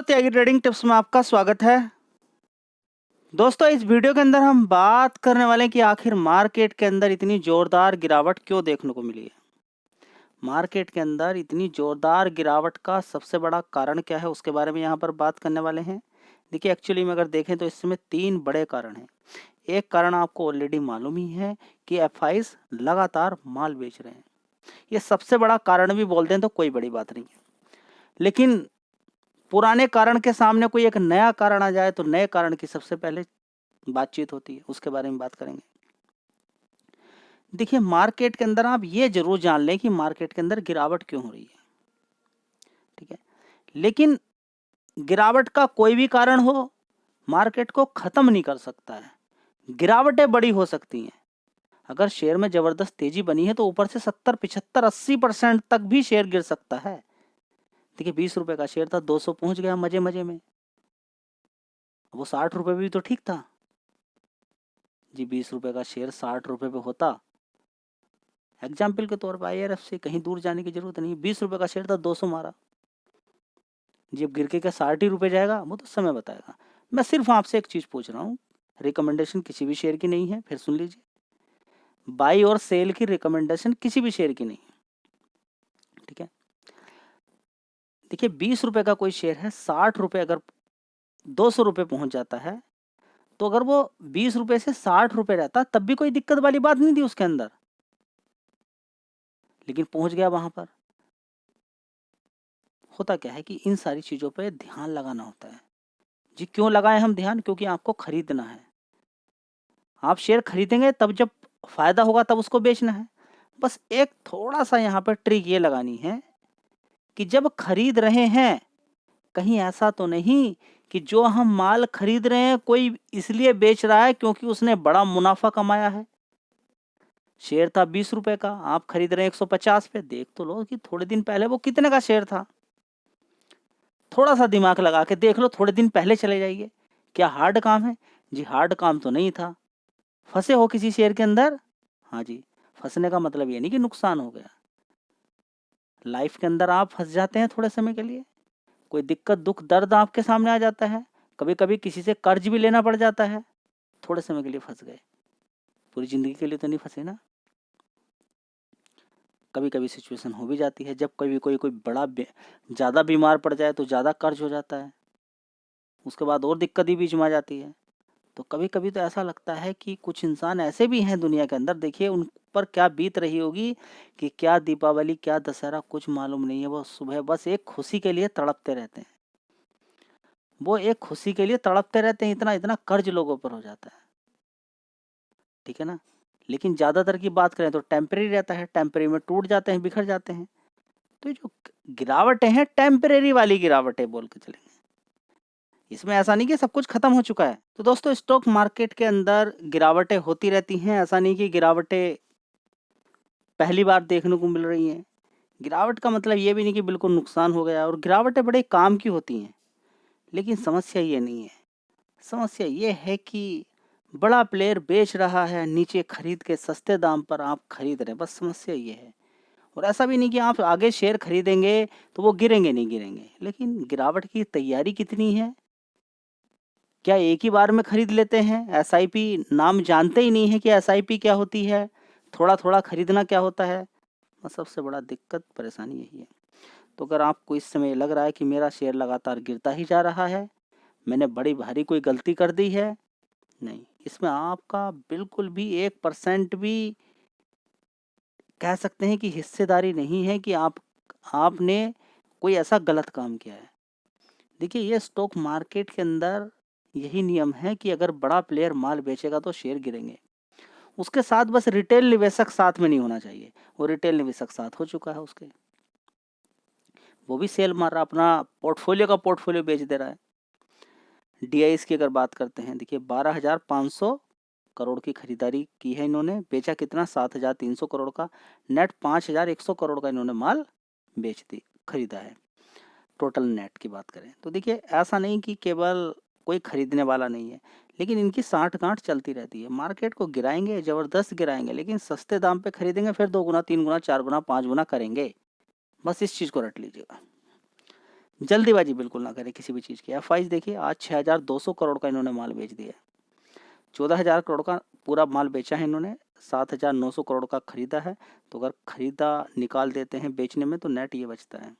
त्यागी trading tips में आपका स्वागत है। दोस्तों, इस वीडियो के अंदर हम बात करने वाले हैं कि आखिर मार्केट के अंदर इतनी जोरदार गिरावट क्यों देखने को मिली है। मार्केट के अंदर इतनी जोरदार गिरावट का सबसे बड़ा कारण क्या है, उसके बारे में यहाँ पर बात करने वाले हैं। देखिए, एक्चुअली में अगर देखें तो इसमें 3 बड़े कारण हैं। एक कारण आपको ऑलरेडी मालूम ही है कि एफआईज लगातार माल बेच रहे हैं। ये सबसे बड़ा कारण भी बोल दें तो कोई बड़ी बात नहीं है, लेकिन पुराने कारण के सामने कोई एक नया कारण आ जाए तो नए कारण की सबसे पहले बातचीत होती है, उसके बारे में बात करेंगे। देखिए, मार्केट के अंदर आप ये जरूर जान लें कि मार्केट के अंदर गिरावट क्यों हो रही है, ठीक है। लेकिन गिरावट का कोई भी कारण हो, मार्केट को खत्म नहीं कर सकता है। गिरावटें बड़ी हो सकती हैं। अगर शेयर में जबरदस्त तेजी बनी है तो ऊपर से 70, 75, 80% तक भी शेयर गिर सकता है। देखिए, 20 रुपए का शेयर था, 200 पहुंच गया मजे मजे में। वो 60 रुपए भी तो ठीक था जी। 20 रुपए का शेयर 60 रुपए पे होता, एग्जाम्पल के तौर पर IRF से कहीं दूर जाने की जरूरत नहीं। 20 रुपए का शेयर था, 200 मारा जी। अब गिर के क्या 60 ही रुपए जाएगा, वो तो समय बताएगा। मैं सिर्फ आपसे एक चीज पूछ रहा हूँ, रिकमेंडेशन किसी भी शेयर की नहीं है, फिर सुन लीजिए। बाई और सेल की रिकमेंडेशन किसी भी शेयर की नहीं है, ठीक है। देखिए, 20 रुपए का कोई शेयर है, 60 रुपए अगर 200 रुपए पहुंच जाता है, तो अगर वो 20 रुपए से 60 रुपए रहता तब भी कोई दिक्कत वाली बात नहीं थी उसके अंदर, लेकिन पहुंच गया वहां पर। होता क्या है कि इन सारी चीजों पे ध्यान लगाना होता है जी। क्यों लगाएं हम ध्यान? क्योंकि आपको खरीदना है। आप शेयर खरीदेंगे तब जब फायदा होगा तब उसको बेचना है। बस एक थोड़ा सा यहाँ पर ट्रिक ये लगानी है कि जब खरीद रहे हैं, कहीं ऐसा तो नहीं कि जो हम माल खरीद रहे हैं कोई इसलिए बेच रहा है क्योंकि उसने बड़ा मुनाफा कमाया है। शेयर था 20 रुपए का, आप खरीद रहे हैं 150 पे। देख तो लो कि थोड़े दिन पहले वो कितने का शेयर था। थोड़ा सा दिमाग लगा के देख लो, थोड़े दिन पहले चले जाइए। क्या हार्ड काम है जी? हार्ड काम तो नहीं था। फंसे हो किसी शेयर के अंदर? हाँ जी। फंसने का मतलब ये नहीं कि नुकसान हो गया। लाइफ के अंदर आप फंस जाते हैं थोड़े समय के लिए, कोई दिक्कत दुख दर्द आपके सामने आ जाता है, कभी कभी किसी से कर्ज भी लेना पड़ जाता है, थोड़े समय के लिए फंस गए, पूरी जिंदगी के लिए तो नहीं फंसे ना। कभी कभी सिचुएशन हो भी जाती है, जब कभी कोई कोई ज़्यादा बीमार पड़ जाए तो ज़्यादा कर्ज हो जाता है, उसके बाद और दिक्कत ही बीच में आ जाती है। तो कभी कभी तो ऐसा लगता है कि कुछ इंसान ऐसे भी हैं दुनिया के अंदर, देखिए उन पर क्या बीत रही होगी कि क्या दीपावली क्या दशहरा कुछ मालूम नहीं है। वो सुबह बस एक खुशी के लिए तड़पते रहते हैं, वो एक खुशी के लिए तड़पते रहते हैं। इतना इतना कर्ज लोगों पर हो जाता है, ठीक है ना। लेकिन ज़्यादातर की बात करें तो टेम्परेरी रहता है, टेम्परेरी में टूट जाते हैं, बिखर जाते हैं। तो जो गिरावटें हैं टेम्परेरी वाली गिरावटें बोल के चलेंगे, इसमें ऐसा नहीं कि सब कुछ खत्म हो चुका है। तो दोस्तों, स्टॉक मार्केट के अंदर गिरावटें होती रहती हैं। ऐसा नहीं कि गिरावटें पहली बार देखने को मिल रही हैं। गिरावट का मतलब ये भी नहीं कि बिल्कुल नुकसान हो गया। और गिरावटें बड़े काम की होती हैं, लेकिन समस्या ये नहीं है। समस्या ये है कि बड़ा प्लेयर बेच रहा है, नीचे खरीद के सस्ते दाम पर आप खरीद रहे हैं, बस समस्या ये है। और ऐसा भी नहीं कि आप आगे शेयर खरीदेंगे तो वो गिरेंगे नहीं गिरेंगे, लेकिन गिरावट की तैयारी कितनी है? क्या एक ही बार में खरीद लेते हैं? SIP नाम जानते ही नहीं है कि SIP क्या होती है, थोड़ा थोड़ा खरीदना क्या होता है। बस सबसे बड़ा दिक्कत परेशानी यही है। तो अगर आपको इस समय लग रहा है कि मेरा शेयर लगातार गिरता ही जा रहा है, मैंने बड़ी भारी कोई गलती कर दी है, नहीं, इसमें आपका बिल्कुल भी 1% भी कह सकते हैं कि हिस्सेदारी नहीं है कि आपने कोई ऐसा गलत काम किया है। देखिए, ये स्टॉक मार्केट के अंदर यही नियम है कि अगर बड़ा प्लेयर माल बेचेगा तो शेयर गिरेंगे। उसके साथ बस रिटेल निवेशक साथ में नहीं होना चाहिए। वो रिटेल निवेशक साथ हो चुका है उसके, वो भी सेल मार रहा, अपना पोर्टफोलियो बेच दे रहा है। DIS की अगर बात करते हैं, देखिए 12,500 करोड़ की खरीदारी की है इन्होंने, बेचा कितना? 7,300 करोड़ का। नेट 5,100 करोड़ का इन्होंने माल खरीदा है। टोटल नेट की बात करें तो देखिए, ऐसा नहीं कि केवल कोई खरीदने वाला नहीं है, लेकिन इनकी साठ गांठ चलती रहती है। मार्केट को गिराएंगे, जबरदस्त गिराएंगे, लेकिन सस्ते दाम पे खरीदेंगे, फिर 2 गुना 3 गुना 4 गुना 5 गुना करेंगे। बस इस चीज को रट लीजिएगा। जल्दीबाजी बिल्कुल ना करें किसी भी चीज़ की। F22 देखिए आज 6,200 करोड़ का इन्होंने माल बेच दिया है। 14,000 करोड़ का पूरा माल बेचा है इन्होंने, 7,900 करोड़ का खरीदा है। तो अगर खरीदा निकाल देते हैं बेचने में तो नेट ये बचता है।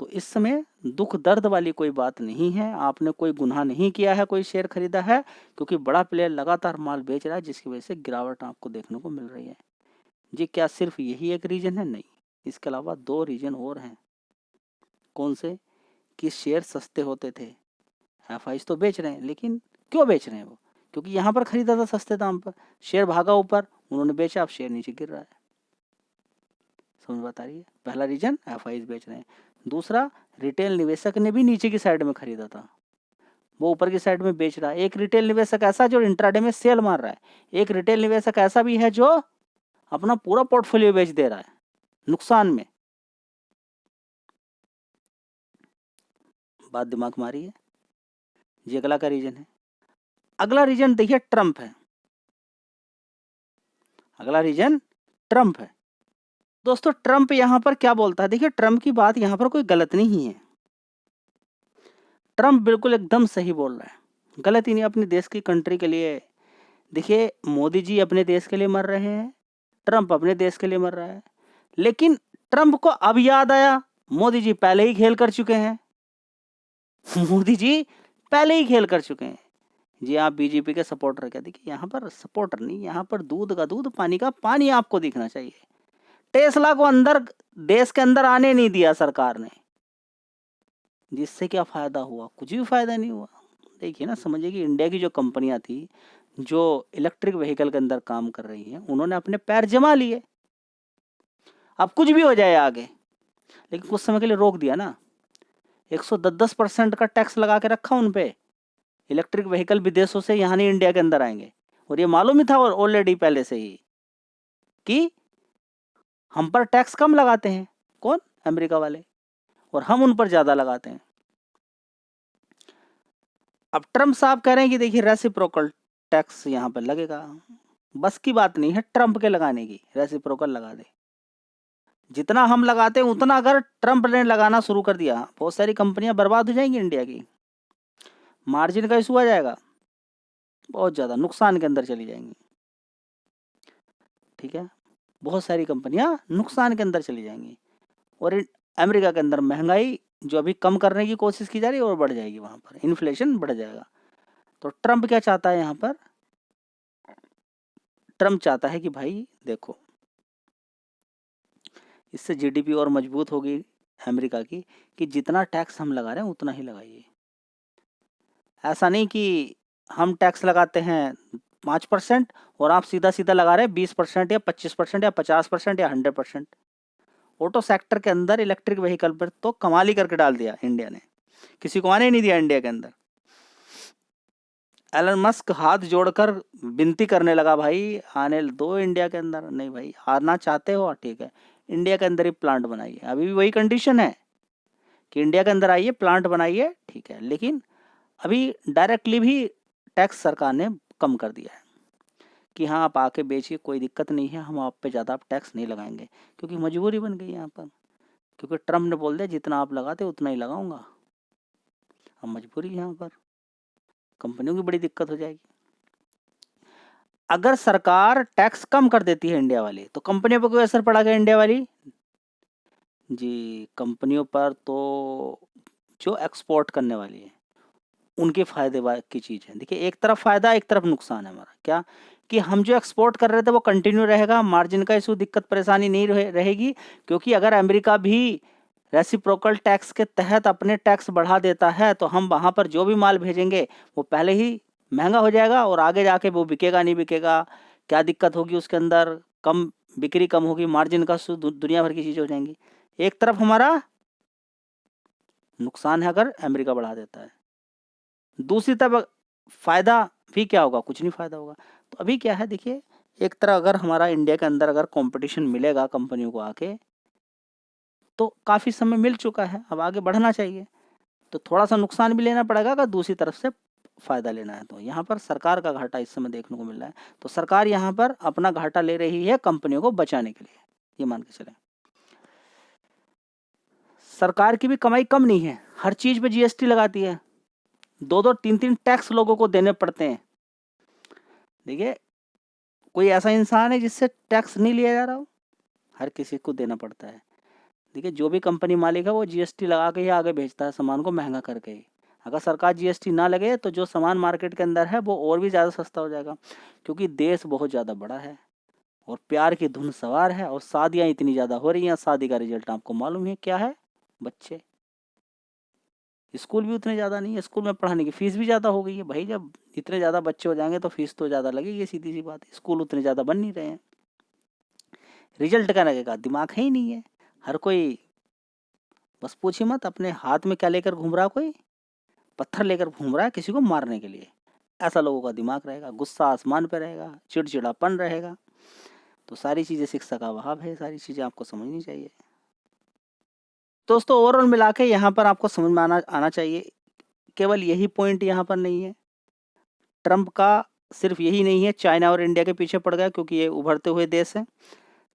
तो इस समय दुख दर्द वाली कोई बात नहीं है, आपने कोई गुनाह नहीं किया है, कोई शेयर खरीदा है, क्योंकि बड़ा प्लेयर लगातार माल बेच रहा है जिसकी वजह से गिरावट आपको देखने को मिल रही है। जी क्या सिर्फ यही एक रीजन है? नहीं, इसके अलावा 2 रीजन और हैं। कौन से? कि शेयर सस्ते होते थे, F22 तो बेच रहे हैं, लेकिन क्यों बेच रहे हैं वो? क्योंकि यहाँ पर खरीदा था सस्ते दाम पर, शेयर भागा ऊपर, उन्होंने बेचा, अब शेयर नीचे गिर रहा है। समझ बात आ रही है? पहला रीजन F22 बेच रहे हैं। दूसरा, रिटेल निवेशक ने भी नीचे की साइड में खरीदा था, वो ऊपर की साइड में बेच रहा है। एक रिटेल निवेशक ऐसा जो इंट्राडे में सेल मार रहा है, एक रिटेल निवेशक ऐसा भी है जो अपना पूरा पोर्टफोलियो बेच दे रहा है नुकसान में। बात दिमाग मारी है? ये अगला का रीजन है। अगला रीजन देखिए ट्रंप है। अगला रीजन ट्रंप है। दोस्तों ट्रंप यहां पर क्या बोलता है? देखिए ट्रंप की बात यहां पर कोई गलत नहीं है, ट्रंप बिल्कुल एकदम सही बोल रहा है, गलत ही नहीं, अपने देश की कंट्री के लिए। देखिए मोदी जी अपने देश के लिए मर रहे हैं, ट्रंप अपने देश के लिए मर रहा है, लेकिन ट्रंप को अब याद आया मोदी जी पहले ही खेल कर चुके हैं। मोदी जी पहले ही खेल कर चुके हैं। जी आप बीजेपी के सपोर्टर क्या? देखिए यहाँ पर सपोर्टर नहीं, यहाँ पर दूध का दूध पानी का पानी आपको दिखना चाहिए। टेस्ला को अंदर देश के अंदर आने नहीं दिया सरकार ने, जिससे क्या फायदा हुआ? कुछ भी फायदा नहीं हुआ। देखिए ना, समझिए कि इंडिया की जो कंपनियां थी जो इलेक्ट्रिक व्हीकल के अंदर काम कर रही हैं, उन्होंने अपने पैर जमा लिए। अब कुछ भी हो जाए आगे, लेकिन कुछ समय के लिए रोक दिया ना, 110% का टैक्स लगा के रखा उन पे। इलेक्ट्रिक व्हीकल विदेशों से यहाँ नहीं इंडिया के अंदर आएंगे, और ये मालूम ही था और ऑलरेडी पहले से ही कि हम पर टैक्स कम लगाते हैं, कौन? अमेरिका वाले, और हम उन पर ज्यादा लगाते हैं। अब ट्रंप साहब कह रहे हैं कि देखिए रेसिप्रोकल टैक्स यहाँ पर लगेगा। बस की बात नहीं है ट्रंप के लगाने की, रेसिप्रोकल लगा दे। जितना हम लगाते हैं उतना अगर ट्रंप ने लगाना शुरू कर दिया, बहुत सारी कंपनियां बर्बाद हो जाएंगी इंडिया की, मार्जिन का इशू आ जाएगा, बहुत ज्यादा नुकसान के अंदर चली जाएंगी। ठीक है, बहुत सारी कंपनियां नुकसान के अंदर चली जाएंगी, और अमेरिका के अंदर महंगाई जो अभी कम करने की कोशिश की जा रही है और बढ़ जाएगी, वहां पर इन्फ्लेशन बढ़ जाएगा। तो ट्रंप क्या चाहता है यहाँ पर? ट्रंप चाहता है कि भाई देखो, इससे जीडीपी और मजबूत होगी अमेरिका की, कि जितना टैक्स हम लगा रहे हैं उतना ही लगाइए। ऐसा नहीं कि हम टैक्स लगाते हैं 5% और आप सीधा सीधा लगा रहे हैं 20% या 25% या 50% या 100%। ऑटो सेक्टर के अंदर इलेक्ट्रिक व्हीकल पर तो कमाल ही करके डाल दिया इंडिया ने, किसी को आने ही नहीं दिया इंडिया के अंदर। एलन मस्क हाथ जोड़कर विनती करने लगा, भाई आने दो इंडिया के अंदर। नहीं भाई, आना चाहते हो ठीक है, इंडिया के अंदर ही प्लांट बनाइए। अभी भी वही कंडीशन है कि इंडिया के अंदर आइए, प्लांट बनाइए, ठीक है, लेकिन अभी डायरेक्टली भी टैक्स सरकार ने कम कर दिया है कि हाँ आप आके बेचिए, कोई दिक्कत नहीं है, हम आप पे ज़्यादा टैक्स नहीं लगाएंगे, क्योंकि मजबूरी बन गई यहाँ पर, क्योंकि ट्रम्प ने बोल दिया जितना आप लगाते उतना ही लगाऊंगा। अब मजबूरी यहाँ पर, कंपनियों की बड़ी दिक्कत हो जाएगी। अगर सरकार टैक्स कम कर देती है इंडिया वाली, तो कंपनियों पर कोई असर पड़ा क्या इंडिया वाली? जी कंपनियों पर तो जो एक्सपोर्ट करने वाली है उनके फायदे की चीज़ है। देखिए एक तरफ फायदा, एक तरफ नुकसान है हमारा। क्या? कि हम जो एक्सपोर्ट कर रहे थे वो कंटिन्यू रहेगा, मार्जिन का इशू, दिक्कत परेशानी नहीं रहेगी, क्योंकि अगर अमेरिका भी रेसिप्रोकल टैक्स के तहत अपने टैक्स बढ़ा देता है तो हम वहाँ पर जो भी माल भेजेंगे वो पहले ही महंगा हो जाएगा, और आगे जाके वो बिकेगा नहीं बिकेगा, क्या दिक्कत होगी उसके अंदर, कम बिक्री कम होगी, मार्जिन का इशू, दुनिया भर की चीज़ें हो जाएंगी। एक तरफ हमारा नुकसान है अगर अमेरिका बढ़ा देता है, दूसरी तरफ फायदा भी क्या होगा? कुछ नहीं फायदा होगा। तो अभी क्या है देखिए, एक तरह अगर हमारा इंडिया के अंदर अगर कंपटीशन मिलेगा कंपनियों को आके, तो काफ़ी समय मिल चुका है, अब आगे बढ़ना चाहिए, तो थोड़ा सा नुकसान भी लेना पड़ेगा अगर दूसरी तरफ से फायदा लेना है। तो यहाँ पर सरकार का घाटा इस समय देखने को मिल रहा है, तो सरकार यहाँ पर अपना घाटा ले रही है कंपनियों को बचाने के लिए, ये मान के चले। सरकार की भी कमाई कम नहीं है, हर चीज पे जीएसटी लगाती है, 2-2 3-3 टैक्स लोगों को देने पड़ते हैं। देखिए, कोई ऐसा इंसान है जिससे टैक्स नहीं लिया जा रहा हो? हर किसी को देना पड़ता है। देखिए, जो भी कंपनी मालिक है वो जीएसटी लगा के ही आगे भेजता है सामान को, महंगा करके ही। अगर सरकार जीएसटी ना लगे तो जो सामान मार्केट के अंदर है वो और भी ज़्यादा सस्ता हो जाएगा, क्योंकि देश बहुत ज़्यादा बड़ा है और प्यार की धुन सवार है और शादियाँ इतनी ज़्यादा हो रही हैं। शादी का रिजल्ट आपको मालूम है क्या है? बच्चे। स्कूल भी उतने ज़्यादा नहीं है, स्कूल में पढ़ाने की फीस भी ज़्यादा हो गई है। भाई, जब इतने ज़्यादा बच्चे हो जाएंगे तो फीस तो ज़्यादा लगेगी, सीधी सी बात है। स्कूल उतने ज़्यादा बन नहीं रहे हैं, रिजल्ट का लगेगा, दिमाग है ही नहीं है। हर कोई, बस पूछिए मत, अपने हाथ में क्या लेकर घूम रहा, कोई पत्थर लेकर घूम रहा है किसी को मारने के लिए। ऐसा लोगों का दिमाग रहेगा, गुस्सा आसमान पे रहेगा, चिड़चिड़ापन रहेगा। तो सारी चीज़ें शिक्षा का अभाव है, सारी चीज़ें आपको समझनी चाहिए। दोस्तों, ओवरऑल मिला के यहाँ पर आपको समझ में आना चाहिए, केवल यही पॉइंट यहाँ पर नहीं है। ट्रंप का सिर्फ यही नहीं है, चाइना और इंडिया के पीछे पड़ गया क्योंकि ये उभरते हुए देश हैं।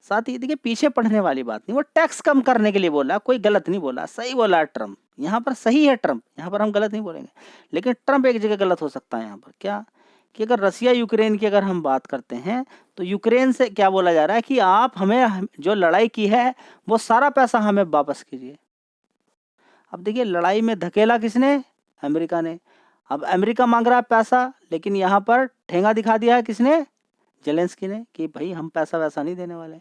साथ ही देखिए, पीछे पड़ने वाली बात नहीं, वो टैक्स कम करने के लिए बोला, कोई गलत नहीं बोला, सही बोला ट्रंप। यहाँ पर सही है ट्रंप, यहाँ पर हम गलत नहीं बोलेंगे। लेकिन ट्रंप एक जगह गलत हो सकता है यहाँ पर, क्या कि अगर रसिया यूक्रेन की अगर हम बात करते हैं तो यूक्रेन से क्या बोला जा रहा है कि आप हमें जो लड़ाई की है वो सारा पैसा हमें वापस कीजिए। अब देखिए, लड़ाई में धकेला किसने? अमेरिका ने। अब अमेरिका मांग रहा है पैसा, लेकिन यहाँ पर ठेंगा दिखा दिया है किसने? जेलेंस्की ने, कि भाई हम पैसा वैसा नहीं देने वाले।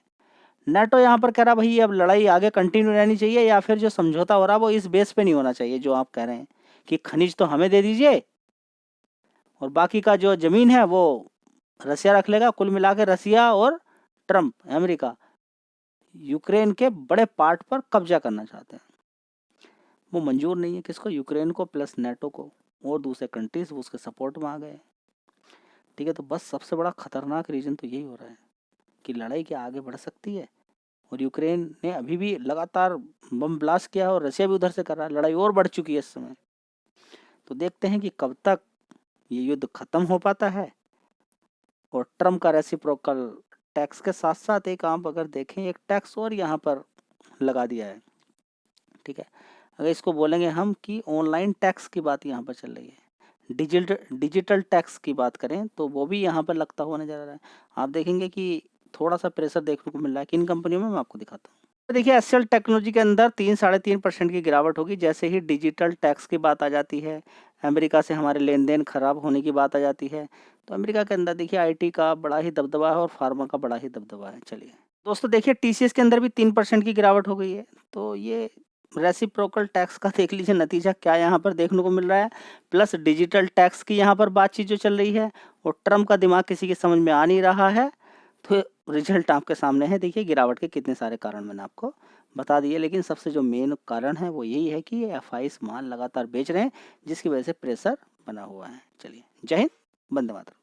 नेटो यहाँ पर कह रहा भाई अब लड़ाई आगे कंटिन्यू रहनी चाहिए, या फिर जो समझौता हो रहा है वो इस बेस पे नहीं होना चाहिए जो आप कह रहे हैं कि खनिज तो हमें दे दीजिए और बाकी का जो जमीन है वो रसिया रख लेगा। कुल मिला के रसिया और ट्रंप, अमेरिका, यूक्रेन के बड़े पार्ट पर कब्जा करना चाहते हैं। वो मंजूर नहीं है किसको? यूक्रेन को, प्लस नेटो को और दूसरे कंट्रीज उसके सपोर्ट में आ गए। ठीक है, तो बस सबसे बड़ा खतरनाक रीजन तो यही हो रहा है कि लड़ाई क्या आगे बढ़ सकती है, और यूक्रेन ने अभी भी लगातार बम ब्लास्ट किया है और रशिया भी उधर से कर रहा है। लड़ाई और बढ़ चुकी है इस समय। तो देखते हैं कि कब तक ये युद्ध खत्म हो पाता है। और ट्रम्प का रेसिप्रोकल टैक्स के साथ साथ एक आप अगर देखें, एक टैक्स और यहाँ पर लगा दिया है। ठीक है, अगर इसको बोलेंगे हम कि ऑनलाइन टैक्स की बात यहाँ पर चल रही है, डिजिटल टैक्स की बात करें तो वो भी यहाँ पर लगता हुआ नजर आ रहा है। आप देखेंगे कि थोड़ा सा प्रेशर देखने को मिल रहा है किन कंपनियों में, मैं आपको दिखाता हूँ। तो देखिए, एसएल टेक्नोलॉजी के अंदर 3-3.5% की गिरावट होगी जैसे ही डिजिटल टैक्स की बात आ जाती है। अमेरिका से हमारे लेन देन खराब होने की बात आ जाती है। तो अमेरिका के अंदर देखिए आईटी का बड़ा ही दबदबा है और फार्मा का बड़ा ही दबदबा है। चलिए दोस्तों, देखिए टीसीएस के अंदर भी 3% की गिरावट हो गई है। तो ये रेसिप्रोकल टैक्स का देख लीजिए नतीजा क्या यहाँ पर देखने को मिल रहा है, प्लस डिजिटल टैक्स की यहाँ पर बातचीत जो चल रही है, और ट्रम्प का दिमाग किसी की समझ में आ नहीं रहा है। तो रिजल्ट आपके सामने है। देखिए, गिरावट के कितने सारे कारण मैंने आपको बता दिए, लेकिन सबसे जो मेन कारण है वो यही है कि ये एफआईज माल लगातार बेच रहे हैं, जिसकी वजह से प्रेशर बना हुआ है। चलिए, जय हिंद, वंदे मातरम।